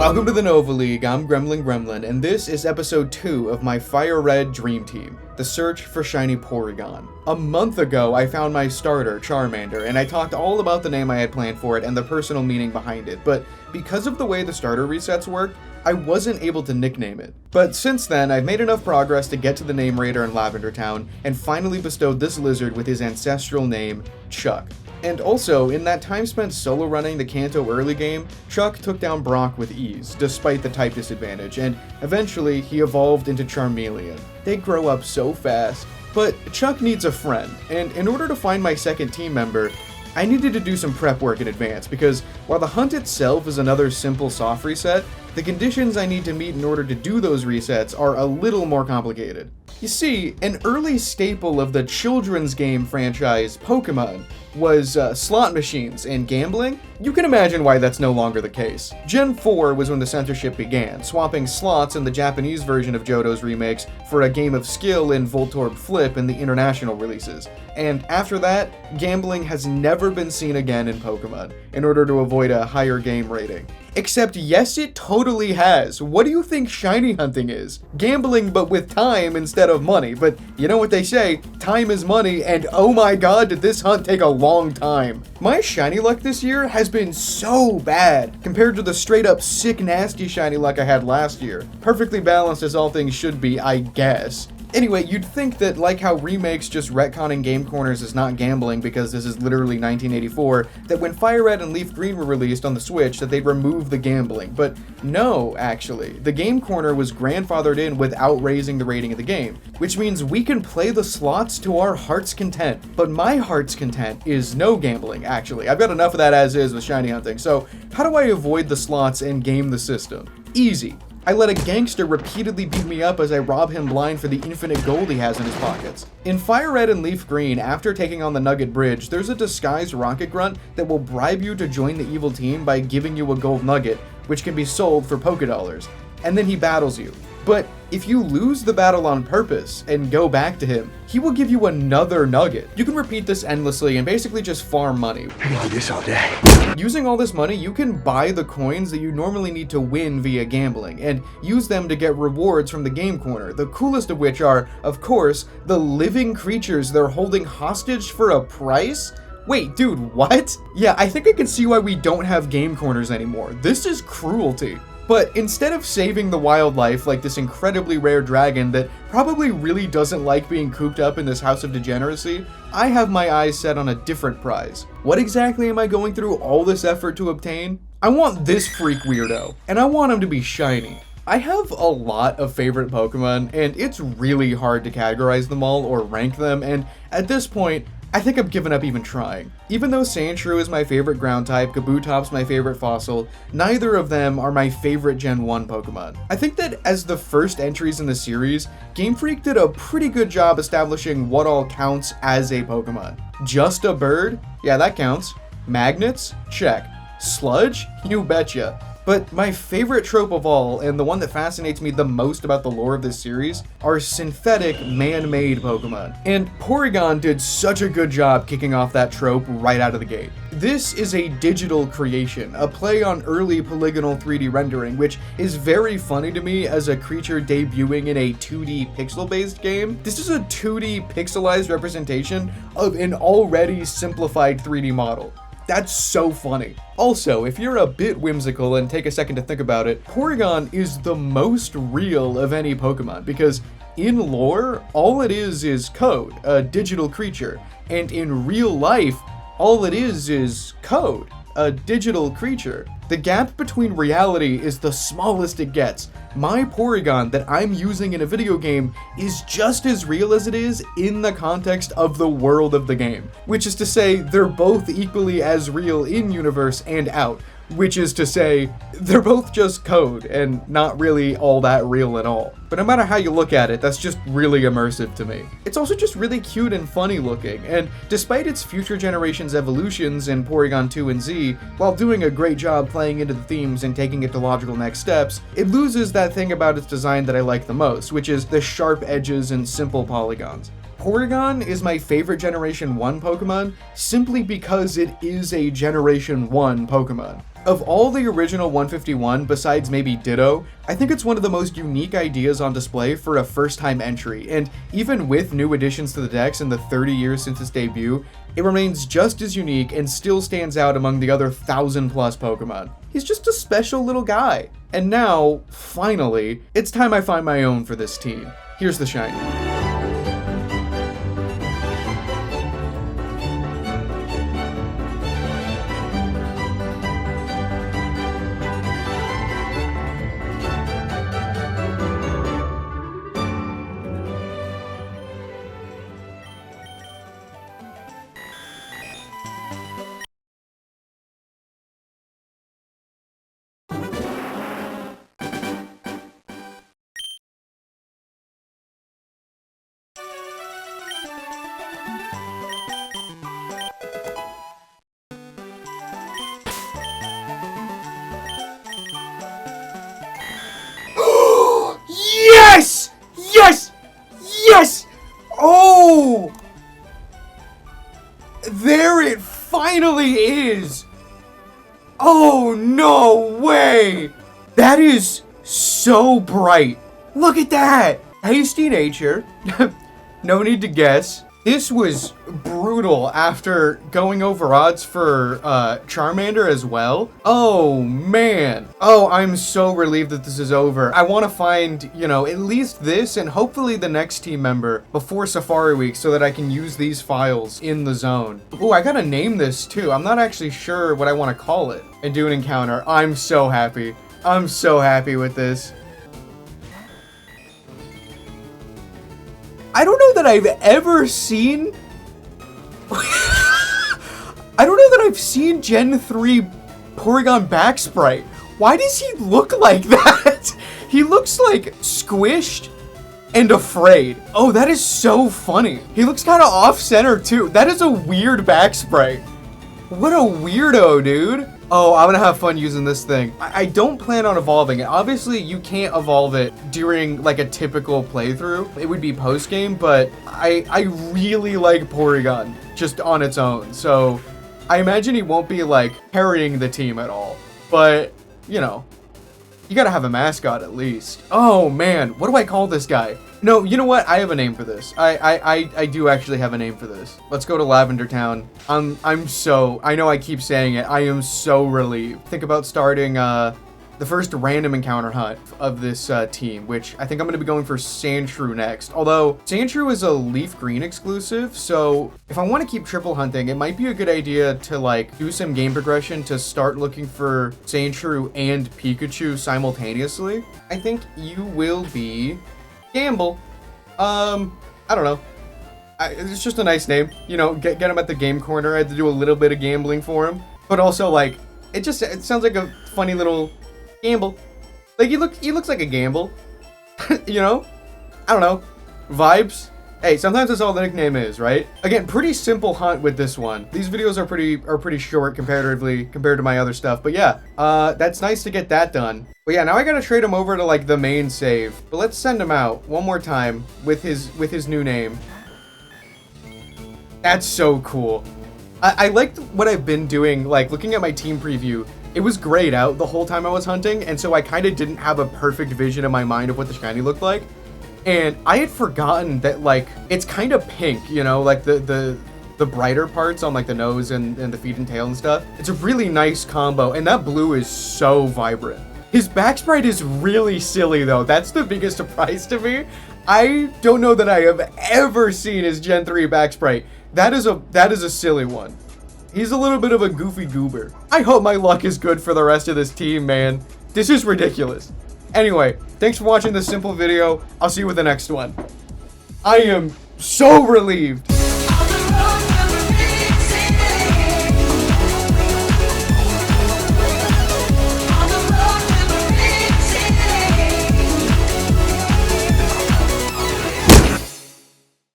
Welcome to the NovaLeague, I'm Gremlin, and this is episode 2 of my Fire Red Dream Team, the search for shiny Porygon. A month ago, I found my starter, Charmander, and I talked all about the name I had planned for it and the personal meaning behind it, but because of the way the starter resets work, I wasn't able to nickname it. But since then, I've made enough progress to get to the name Raider in Lavender Town, and finally bestowed this lizard with his ancestral name, Chuck. And also, in that time spent solo running the Kanto early game, Chuck took down Brock with ease, despite the type disadvantage, and eventually he evolved into Charmeleon. They grow up so fast. But Chuck needs a friend, and in order to find my second team member, I needed to do some prep work in advance, because while the hunt itself is another simple soft reset, the conditions I need to meet in order to do those resets are a little more complicated. You see, an early staple of the children's game franchise, Pokémon, was slot machines and gambling. You can imagine why that's no longer the case. Gen 4 was when the censorship began, swapping slots in the Japanese version of Johto's remakes for a game of skill in Voltorb Flip in the international releases. And after that, gambling has never been seen again in Pokémon, in order to avoid a higher game rating. Except yes, it totally has. What do you think shiny hunting is? Gambling but with time instead of money, but you know what they say, time is money, and oh my god did this hunt take a long time. My shiny luck this year has been so bad compared to the straight up sick nasty shiny luck I had last year. Perfectly balanced as all things should be, I guess. Anyway, you'd think that like how remakes just retconning game corners is not gambling because this is literally 1984, that when Fire Red and Leaf Green were released on the Switch that they'd remove the gambling, but no, actually. The game corner was grandfathered in without raising the rating of the game, which means we can play the slots to our heart's content. But my heart's content is no gambling, actually. I've got enough of that as is with shiny hunting, so how do I avoid the slots and game the system? Easy. I let a gangster repeatedly beat me up as I rob him blind for the infinite gold he has in his pockets. In Fire Red and Leaf Green, after taking on the Nugget Bridge, there's a disguised Rocket Grunt that will bribe you to join the evil team by giving you a gold nugget, which can be sold for Pokédollars, and then he battles you. But if you lose the battle on purpose and go back to him, he will give you another nugget. You can repeat this endlessly and basically just farm money. I can do this all day. Using all this money, you can buy the coins that you normally need to win via gambling, and use them to get rewards from the game corner, the coolest of which are, of course, the living creatures they're holding hostage for a price? Wait, dude, what? Yeah, I think I can see why we don't have game corners anymore. This is cruelty. But instead of saving the wildlife like this incredibly rare dragon that probably really doesn't like being cooped up in this house of degeneracy, I have my eyes set on a different prize. What exactly am I going through all this effort to obtain? I want this freak weirdo, and I want him to be shiny. I have a lot of favorite Pokemon, and it's really hard to categorize them all or rank them, and at this point, I think I've given up even trying. Even though Sandshrew is my favorite ground type, Kabutops my favorite fossil, neither of them are my favorite Gen 1 Pokemon. I think that as the first entries in the series, Game Freak did a pretty good job establishing what all counts as a Pokemon. Just a bird? Yeah, that counts. Magnets? Check. Sludge? You betcha. But my favorite trope of all, and the one that fascinates me the most about the lore of this series, are synthetic, man-made Pokemon. And Porygon did such a good job kicking off that trope right out of the gate. This is a digital creation, a play on early polygonal 3D rendering, which is very funny to me as a creature debuting in a 2D pixel-based game. This is a 2D pixelized representation of an already simplified 3D model. That's so funny. Also, if you're a bit whimsical and take a second to think about it, Porygon is the most real of any Pokemon because in lore, all it is code, a digital creature, and in real life, all it is code, a digital creature. The gap between reality is the smallest it gets. My Porygon that I'm using in a video game is just as real as it is in the context of the world of the game. Which is to say, they're both equally as real in universe and out. Which is to say, they're both just code and not really all that real at all. But no matter how you look at it, that's just really immersive to me. It's also just really cute and funny looking, and despite its future generations' evolutions in Porygon 2 and Z, while doing a great job playing into the themes and taking it to logical next steps, it loses that thing about its design that I like the most, which is the sharp edges and simple polygons. Porygon is my favorite Generation 1 Pokemon simply because it is a Generation 1 Pokemon. Of all the original 151, besides maybe Ditto, I think it's one of the most unique ideas on display for a first-time entry, and even with new additions to the decks in the 30 years since its debut, it remains just as unique and still stands out among the other 1,000+ Pokemon. He's just a special little guy. And now, finally, it's time I find my own for this team. Here's the shiny. Yes! Yes! Yes! Oh! There it finally is! Oh, no way! That is so bright. Look at that! Hasty nature. No need to guess. This was brutal after going over odds for Charmander as well. Oh, man. Oh, I'm so relieved that this is over. I want to find, you know, at least this and hopefully the next team member before Safari Week so that I can use these files in the zone. Ooh, I gotta name this too. I'm not actually sure what I want to call it and do an encounter. I'm so happy. I'm so happy with this. I don't know that I've ever seen... I don't know that I've seen Gen 3 Porygon back sprite. Why does he look like that? He looks like squished and afraid. Oh, that is so funny. He looks kind of off-center too. That is a weird back sprite. What a weirdo, dude. Oh, I'm gonna have fun using this thing. I don't plan on evolving it. Obviously, you can't evolve it during like a typical playthrough. It would be post-game, but I really like Porygon just on its own. So I imagine he won't be like carrying the team at all. But, you know, you gotta have a mascot at least. Oh man, what do I call this guy? No, you know what? I have a name for this. I do actually have a name for this. Let's go to Lavender Town. I know I keep saying it. I am so relieved. Think about starting the first random encounter hunt of this team, which I think I'm going to be going for Sandshrew next. Although Sandshrew is a Leaf Green exclusive, so if I want to keep triple hunting, it might be a good idea to like do some game progression to start looking for Sandshrew and Pikachu simultaneously. I think you will be Gamble. I don't know. It's just a nice name. You know, get him at the game corner. I had to do a little bit of gambling for him, but also like it sounds like a funny little Gamble. Like he looks like a Gamble. You know? I don't know. Vibes. Hey, sometimes that's all the nickname is, right? Again, pretty simple hunt with this one. These videos are pretty short comparatively compared to my other stuff. But yeah, that's nice to get that done. But yeah, now I gotta trade him over to like the main save. But let's send him out one more time with his new name. That's so cool. I liked what I've been doing, like looking at my team preview. It was grayed out the whole time I was hunting, and so I kind of didn't have a perfect vision in my mind of what the shiny looked like. And I had forgotten that like it's kind of pink, you know, like the brighter parts on like the nose and the feet and tail and stuff. It's a really nice combo, and that blue is so vibrant. His back sprite is really silly though. That's the biggest surprise to me. I don't know that I have ever seen his Gen 3 back sprite. That is a silly one. He's a little bit of a goofy goober. I hope my luck is good for the rest of this team, man. This is ridiculous. Anyway, thanks for watching this simple video. I'll see you with the next one. I am so relieved.